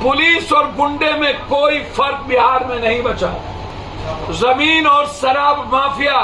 Police और गुंडे में कोई फर्क बिहार में नहीं बचा। जमीन और शराब माफिया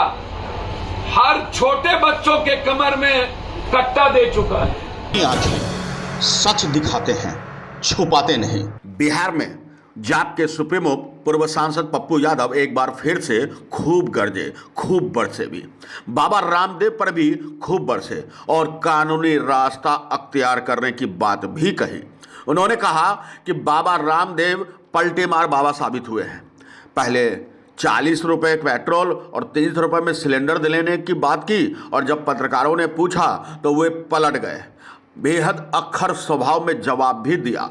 हर छोटे बच्चों के कमर में कट्टा दे चुका है। आंखें सच दिखाते हैं, छुपाते नहीं। बिहार में जाप के सुप्रीमो पूर्व सांसद पप्पू यादव एक बार फिर से खूब गरजे, खूब बरसे भी। बाबा रामदेव पर भी खूब बरसे और कानूनी रास्ता अख्तियार करने की बात भी कही। उन्होंने कहा कि बाबा रामदेव पलटे मार बाबा साबित हुए हैं। पहले 40 रुपये पेट्रोल और 30 रुपये में सिलेंडर दिलाने की बात की और जब पत्रकारों ने पूछा तो वे पलट गए। बेहद अक्खर स्वभाव में जवाब भी दिया।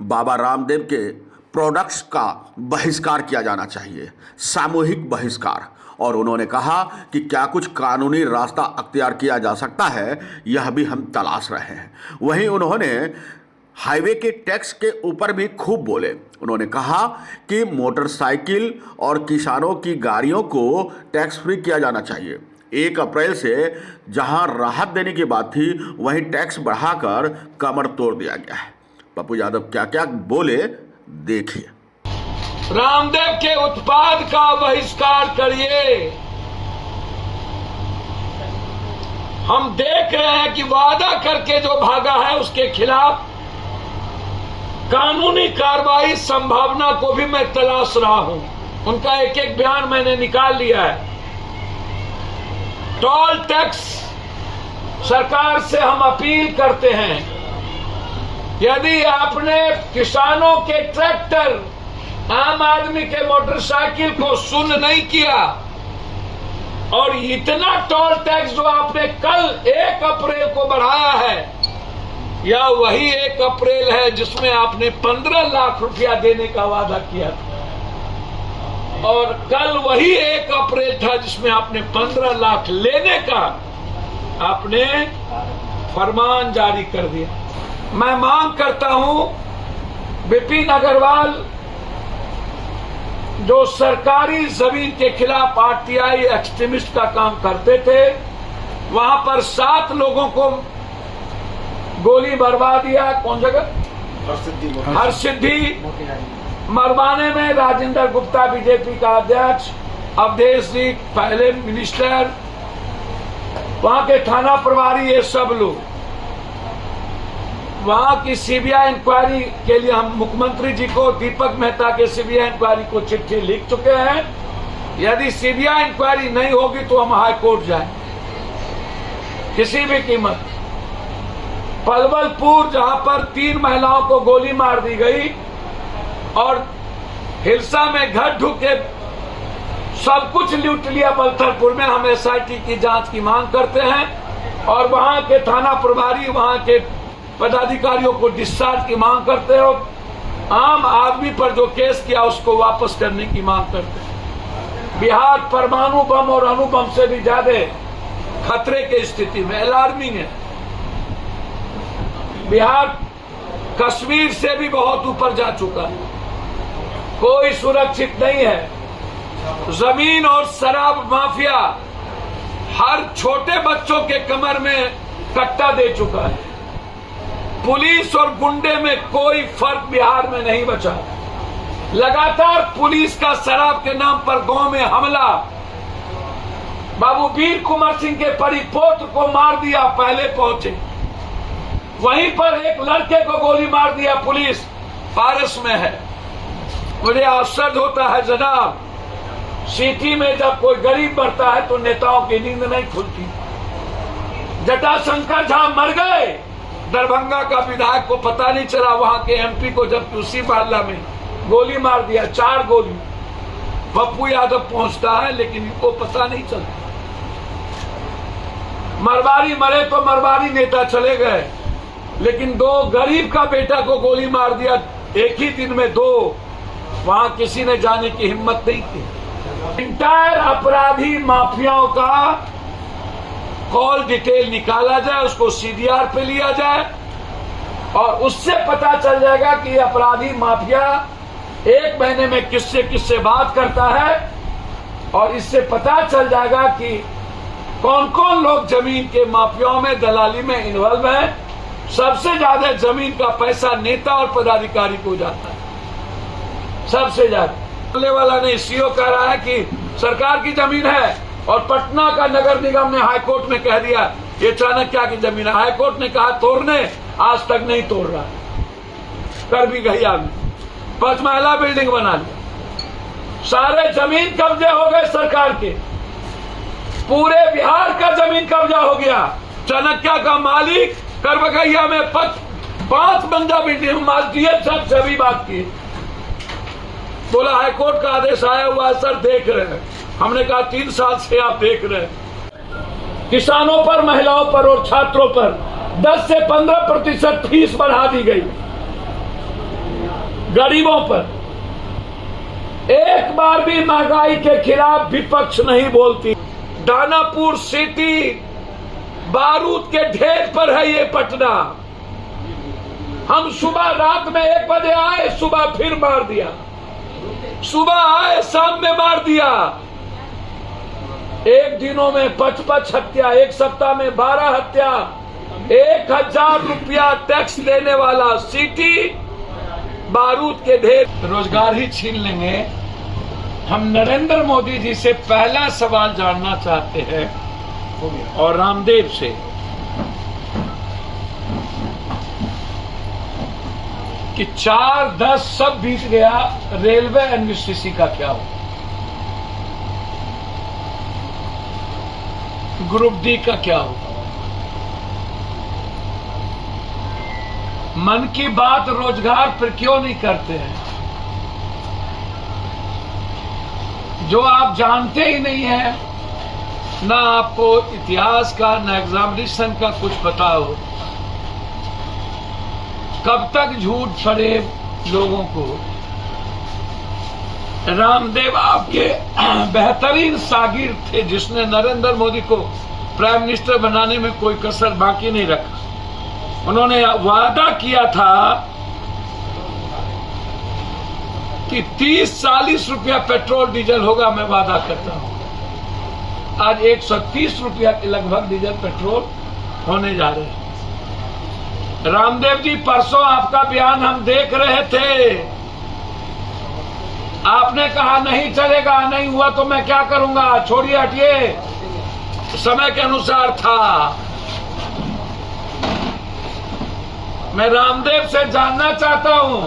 बाबा रामदेव के प्रोडक्ट्स का बहिष्कार किया जाना चाहिए, सामूहिक बहिष्कार। और उन्होंने कहा कि क्या कुछ कानूनी रास्ता अख्तियार किया जा सकता है, यह भी हम तलाश रहे हैं। वहीं उन्होंने हाईवे के टैक्स के ऊपर भी खूब बोले। उन्होंने कहा कि मोटरसाइकिल और किसानों की गाड़ियों को टैक्स फ्री किया जाना चाहिए। 1 अप्रैल से जहां राहत देने की बात थी, वहीं टैक्स बढ़ाकर कमर तोड़ दिया गया है। पप्पू यादव क्या क्या बोले, देखिए। रामदेव के उत्पाद का बहिष्कार करिए। हम देख रहे हैं कि वादा करके जो भागा है उसके खिलाफ कानूनी कार्रवाई संभावना को भी मैं तलाश रहा हूं। उनका एक एक बयान मैंने निकाल लिया है। टोल टैक्स सरकार से हम अपील करते हैं, यदि आपने किसानों के ट्रैक्टर, आम आदमी के मोटरसाइकिल को सुन नहीं किया और इतना टोल टैक्स जो आपने कल 1 अप्रैल को बढ़ाया है, या वही 1 अप्रैल है जिसमें आपने 15 लाख रुपया देने का वादा किया था, और कल वही 1 अप्रैल था जिसमें आपने 15 लाख लेने का आपने फरमान जारी कर दिया। मैं मांग करता हूं, विपिन अग्रवाल जो सरकारी जमीन के खिलाफ आरटीआई एक्सट्रीमिस्ट का काम करते थे, वहां पर 7 लोगों को गोली मरवा दिया। कौन जगह? हरसिद्धि मरवाने में राजेंद्र गुप्ता बीजेपी का अध्यक्ष, अवधेश जी पहले मिनिस्टर, वहां के थाना प्रभारी, ये सब लोग। वहां की सीबीआई इंक्वायरी के लिए हम मुख्यमंत्री जी को, दीपक मेहता के सीबीआई इंक्वायरी को चिट्ठी लिख चुके हैं। यदि सीबीआई इंक्वायरी नहीं होगी तो हम हाई कोर्ट जाएं किसी भी कीमत। पलवलपुर जहां पर 3 महिलाओं को गोली मार दी गई और हिलसा में घर ढुके सब कुछ लूट लिया बलथलपुर में, हम एसआईटी की जांच की मांग करते हैं और वहां के थाना प्रभारी, वहां के पदाधिकारियों को डिस्चार्ज की मांग करते हो। आम आदमी पर जो केस किया उसको वापस करने की मांग करते हैं। बिहार परमाणु बम और अणु बम से भी ज्यादा खतरे की स्थिति में, अलार्मिंग है। बिहार कश्मीर से भी बहुत ऊपर जा चुका है, कोई सुरक्षित नहीं है। जमीन और शराब माफिया हर छोटे बच्चों के कमर में कट्टा दे चुका है। पुलिस और गुंडे में कोई फर्क बिहार में नहीं बचा। लगातार पुलिस का शराब के नाम पर गांव में हमला। बाबू वीर कुंवर सिंह के परिपोत्र को मार दिया, पहले पहुंचे। वहीं पर एक लड़के को गोली मार दिया, पुलिस पारस में है। मुझे आश्चर्य होता है जनाब, सिटी में जब कोई गरीब मरता है तो नेताओं की नींद नहीं खुलती। जटाशंकर झा मर गए, दरभंगा का विधायक को पता नहीं चला, वहां के एमपी को जब उसी मोहल्ला में गोली मार दिया, 4 गोली। पप्पू यादव पहुंचता है लेकिन इनको पता नहीं चलता। मरवारी मरे तो मरवारी नेता चले गए, लेकिन 2 गरीब का बेटा को गोली मार दिया एक ही दिन में 2। वहां किसी ने जाने की हिम्मत नहीं की। इंटायर अपराधी माफियाओं का कॉल डिटेल निकाला जाए, उसको सीडीआर पे लिया जाए और उससे पता चल जाएगा कि अपराधी माफिया 1 महीने में किससे बात करता है, और इससे पता चल जाएगा कि कौन कौन लोग जमीन के माफियाओं में, दलाली में इन्वॉल्व हैं। सबसे ज्यादा जमीन का पैसा नेता और पदाधिकारी को जाता है, सबसे ज्यादा। बोलने वाला नहीं, सीओ कह रहा है कि सरकार की जमीन है और पटना का नगर निगम ने हाईकोर्ट में कह दिया ये चाणक्य की जमीन है। हाईकोर्ट ने कहा तोड़ने, आज तक नहीं तोड़ रहा, कर भी गई आगे 5 महला बिल्डिंग बना ली। सारे जमीन कब्जे हो गए सरकार के, पूरे बिहार का जमीन कब्जा हो गया। चाणक्य का मालिक करबगैया में 5 मंजिला बिल्डिंग, मालदीव सब सभी बात की। बोला हाईकोर्ट का आदेश आया हुआ है सर, देख रहे हैं। हमने कहा 3 साल से आप देख रहे हैं। किसानों पर, महिलाओं पर और छात्रों पर 10 से 15% फीस बढ़ा दी गई। गरीबों पर एक बार भी महंगाई के खिलाफ विपक्ष नहीं बोलती। दानापुर सिटी बारूद के ढेर पर है ये पटना। हम सुबह रात में 1 बजे आए, सुबह फिर मार दिया, सुबह आए शाम में मार दिया। एक दिनों में 55 हत्या, एक सप्ताह में 12 हत्या, 1000 रुपया टैक्स देने वाला सिटी बारूद के ढेर। रोजगार ही छीन लेंगे। हम नरेंद्र मोदी जी से पहला सवाल जानना चाहते हैं और रामदेव से कि 4-10 सब बीत गया, रेलवे एनबीसीसी का क्या हो, ग्रुप डी का क्या हो। मन की बात रोजगार पर क्यों नहीं करते हैं? जो आप जानते ही नहीं है, ना आपको इतिहास का ना एग्जामिनेशन का कुछ पता हो, कब तक झूठ पड़े लोगों को। रामदेव आपके बेहतरीन शागिर्द थे, जिसने नरेंद्र मोदी को प्राइम मिनिस्टर बनाने में कोई कसर बाकी नहीं रखा। उन्होंने वादा किया था कि 30-40 रुपया पेट्रोल डीजल होगा, मैं वादा करता हूं। आज 130 रुपया के लगभग डीजल पेट्रोल होने जा रहे हैं। रामदेव जी, परसों आपका बयान हम देख रहे थे। आपने कहा नहीं चलेगा, नहीं हुआ तो मैं क्या करूंगा, छोड़िए हटिए, समय के अनुसार था। मैं रामदेव से जानना चाहता हूं,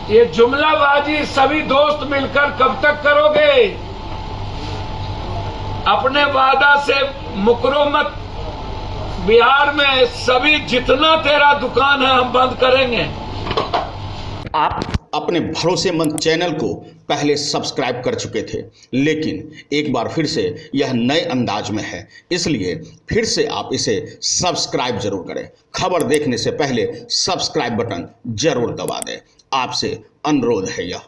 ये जुमलाबाजी सभी दोस्त मिलकर कब तक करोगे? अपने वादा से मुकरो मत। बिहार में सभी जितना तेरा दुकान है हम बंद करेंगे। आप अपने भरोसेमंद चैनल को पहले सब्सक्राइब कर चुके थे, लेकिन एक बार फिर से यह नए अंदाज में है, इसलिए फिर से आप इसे सब्सक्राइब जरूर करें। खबर देखने से पहले सब्सक्राइब बटन जरूर दबा दें। आपसे अनुरोध है यह।